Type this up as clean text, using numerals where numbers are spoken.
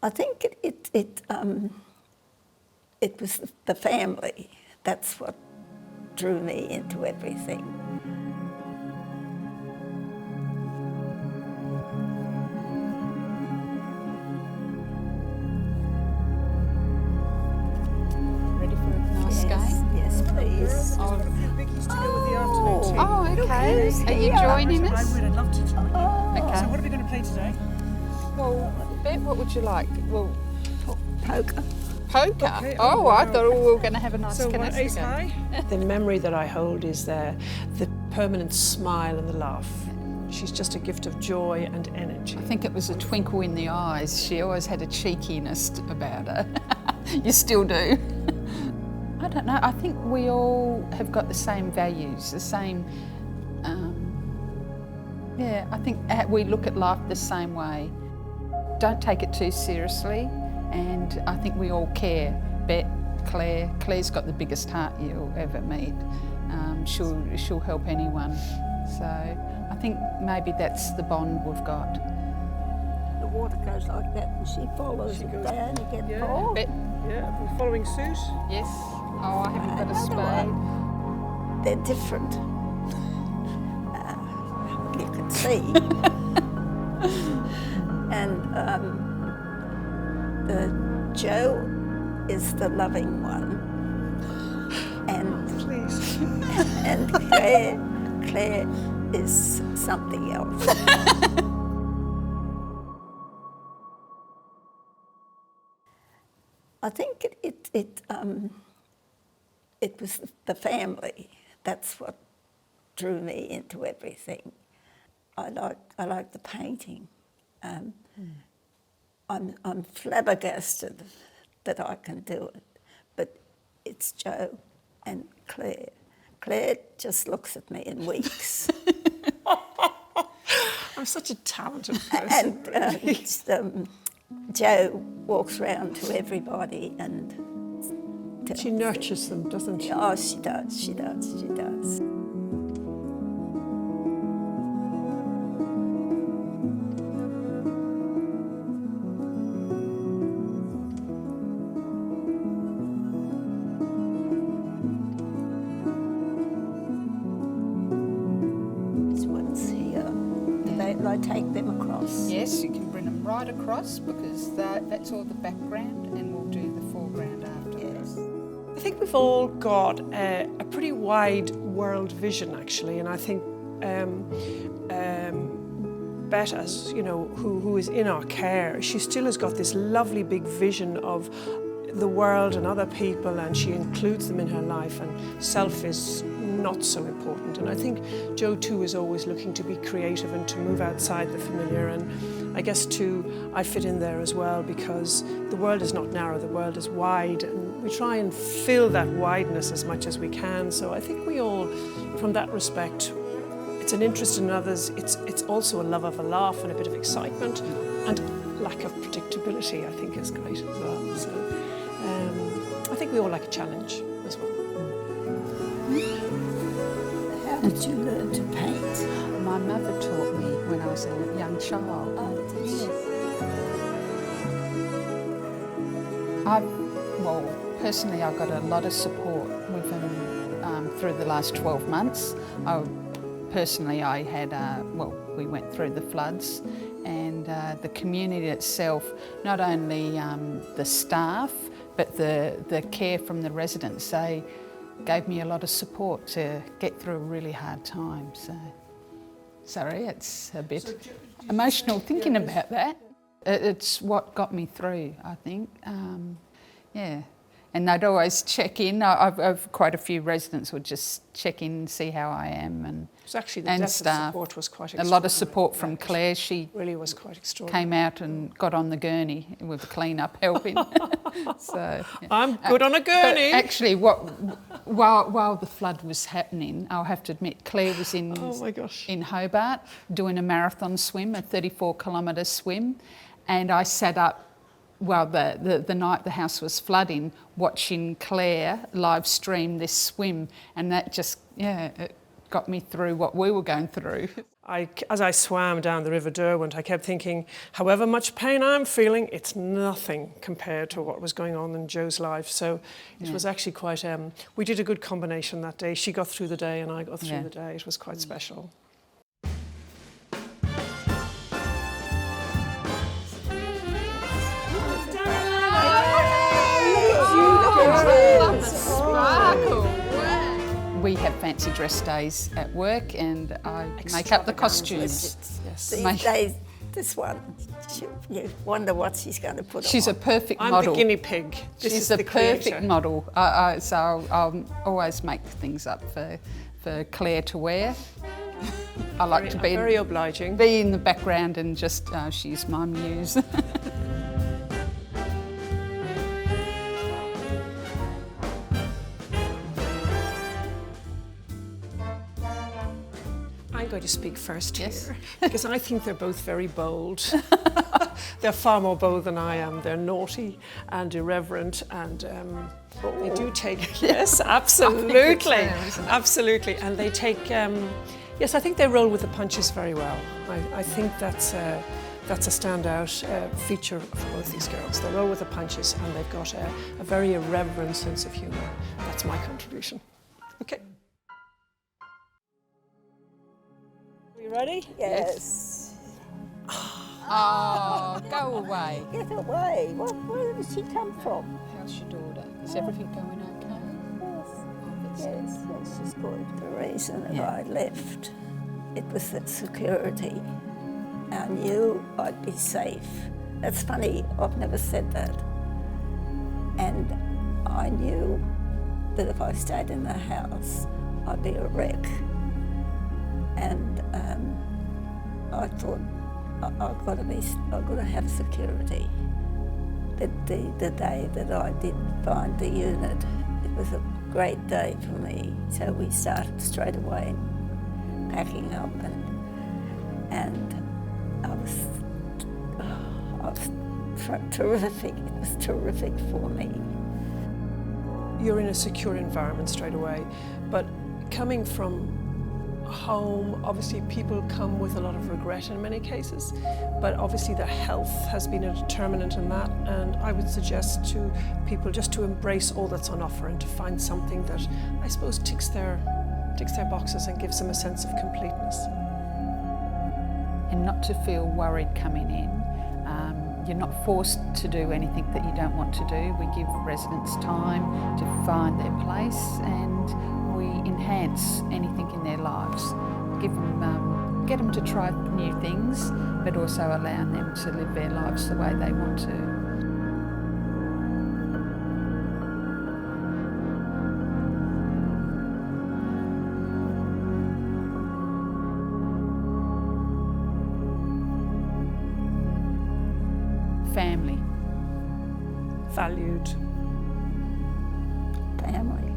I think it was the family. That's what drew me into everything. Ready for a nice game? Yes, please. I've got a few biggies to go with the afternoon tea. Oh, okay. Are you joining us? I would. I'd love to join you. Okay. So what are we going to play today? Well, Bette, what would you like? Well, Poker. poker. Okay, Oh, wow. I thought we were going to have a nice So canasta ace game. high? The memory that I hold is the permanent smile and the laugh. She's just a gift of joy and energy. I think it was a twinkle in the eyes. She always had a cheekiness about her. You still do. I don't know. I think we all have got the same values, the same. I think we look at life the same way. Don't take it too seriously, and I think we all care. Bette, Claire's got the biggest heart you'll ever meet. She'll help anyone. So I think maybe that's the bond we've got. The water goes like that and she follows it down again. Yeah. Oh, Bette? Yeah, we're following suit. Yes. Oh, I haven't got a spade. they're different. You can see. And Joe is the loving one. And Please. and Claire is something else. I think it was the family. That's what drew me into everything. I like the painting. I'm flabbergasted that I can do it, but it's Joe and Claire. Claire just looks at me and weeps. I'm such a talented person. And Joe walks round to everybody and She nurtures them, doesn't she? Oh, she does. This one's here. Do I take them across? Yes, you can bring them right across because that's all the background, and we'll do the foreground afterwards. I think we've all got a pretty wide world vision, actually, and I think Bette, as you know, who is in our care, she still has got this lovely big vision of the world and other people, and she includes them in her life, and self is not so important. And I think Joe too is always looking to be creative and to move outside the familiar, and I guess too I fit in there as well because the world is not narrow, the world is wide, and we try and fill that wideness as much as we can. So I think we all, from that respect, it's an interest in others, it's also a love of a laugh and a bit of excitement, and lack of predictability I think is great as well. So I think we all like a challenge as well. How did you learn to paint? My mother taught me when I was a young child. Personally, I got a lot of support with him through the last 12 months. Personally, I had, we went through the floods, and the community itself, not only the staff, but the care from the residents, they gave me a lot of support to get through a really hard time. So, sorry, it's a bit emotional thinking about that. It's what got me through, I think. And they'd always check in. I've quite a few residents would just check in and see how I am, and So actually the depth of staff. support was quite A extraordinary. lot of support from Claire. She really was quite extraordinary. came out and got on the gurney with the clean-up helping. So yeah. I'm good on a gurney. But actually, while the flood was happening, I'll have to admit, Claire was in Oh my gosh. in Hobart doing a marathon swim, a 34-kilometre swim, and I sat up. Well, the night the house was flooding, watching Claire live stream this swim, and that just, it got me through what we were going through. As I swam down the River Derwent, I kept thinking, however much pain I'm feeling, it's nothing compared to what was going on in Joe's life. So it was actually quite, we did a good combination that day. She got through the day and I got through the day. It was quite special. We have fancy dress days at work and I make up the costumes. These days, this one, you wonder what she's going to put on. She's a perfect I'm model. the guinea pig. She's the perfect model. So I'll always make things up for Claire to wear. I like to be very obliging. Be in the background and just she's my muse. I'm going to speak first Yes. here because I think they're both very bold. They're far more bold than I am. They're naughty and irreverent and they do take... Yes, absolutely. Absolutely. And they take... yes, I think they roll with the punches very well. I think that's a standout feature of both these girls. They roll with the punches and they've got a very irreverent sense of humour. That's my contribution. Okay. You ready? Yes. Oh, go away. Get away. Where did she come from? How's your daughter? Is everything going okay? Yes, she's good. The reason that I left, it was that security. I knew I'd be safe. That's funny, I've never said that. And I knew that if I stayed in the house, I'd be a wreck. And I thought, I've got to have security. The day that I did find the unit, it was a great day for me. So we started straight away packing up, and I was terrific. It was terrific for me. You're in a secure environment straight away, but coming from home, obviously people come with a lot of regret in many cases, but obviously their health has been a determinant in that, and I would suggest to people just to embrace all that's on offer and to find something that I suppose ticks their boxes and gives them a sense of completeness. And not to feel worried coming in. You're not forced to do anything that you don't want to do. We give residents time to find their place and we enhance anything in their lives. Give them, get them to try new things, but also allow them to live their lives the way they want to. Family. Valued. Family.